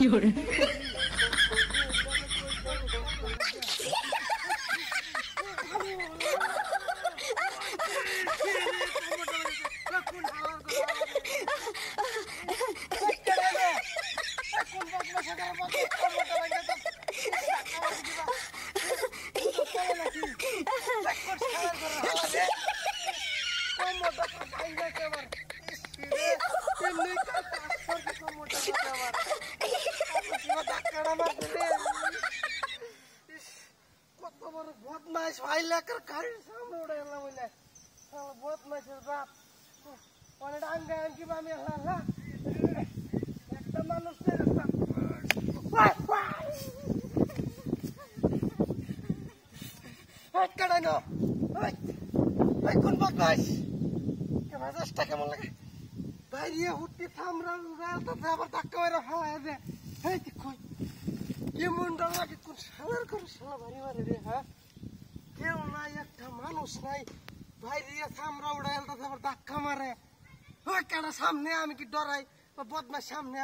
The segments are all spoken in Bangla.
有人。কেমন লাগে বাইরে হুটি থামরা আবার ধাক্কা মেরে ফেলায় দে কেমন লাগে কোন সালার করে সালা ভারী মারে রে হ্যাঁ কেউ নাই একটা মানুষ নাই বাইরে থামরা উড়াই আবার ধাক্কা মারে কেনা সামনে আমি কি ডরাই বদমাস সামনে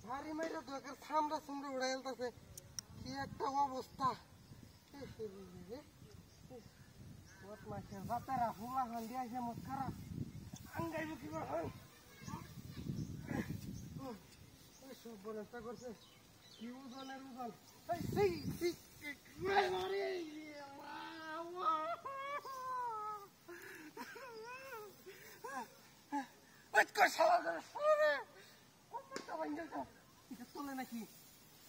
ভারী মাইরা দরকার থামরা সুমরা উড়াই আলতাছে কি একটা অবস্থা বদমাসের বাতারা হুলা হান দিয়েছে মত খারাপ আঙ্গাইব কি হয় সব বরস্তা করছে কি ওজনের ওজন তোলে নাকি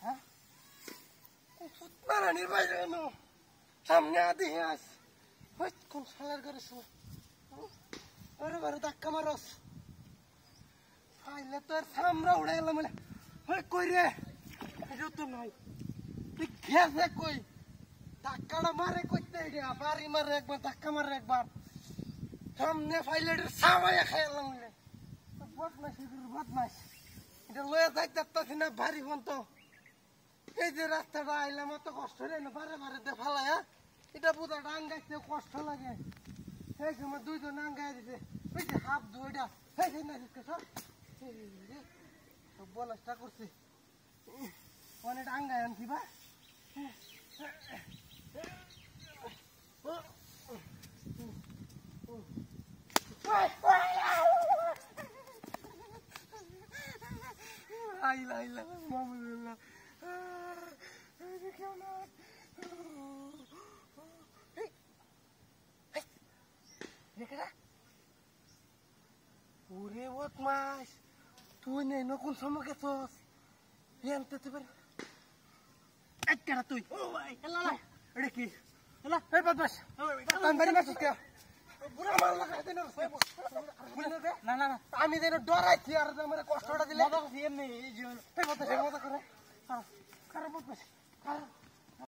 হ্যাঁ মারানির বাইরে সামনে আদি আস কোন সালার করে বারে ধাক্কা মারস ফাইলে তো আর সামরা উড়ে এলাম কই রে এটা তো নাই খেয়ে কই ধাক্কাটা মারে কইতে বাড়ি মারে একবার ধাক্কা মারে একবার সামনে ফাইলে সামাইয়া খাই এলাম বদমাস বদমাস এটা লয়ে যাইতেছি না ভারী ফোন তো এই যে রাস্তাটা আইলাম অত কষ্ট রে না বারে বারে দে ফালা হ্যাঁ এটা বুধা ডাঙ্গাইতে কষ্ট লাগে সেই সময় দুইজন আঙ্গাই দিতে ওই যে হাফ দুইটা সেই যে না সব বলাসটা করছি অনেক আঙ্গাই আনছি বা আইলা আইলা মামুল্লাহ ওরে বদমাস তুই নেই নকুন সময় গেছস জানতে পারে একটা তুই এটা কি বদমাস না না না আমি যেন ডরাইছি আর আমার কষ্টটা দিলে এমনি মজা করে খারাপ বদমাস খারাপ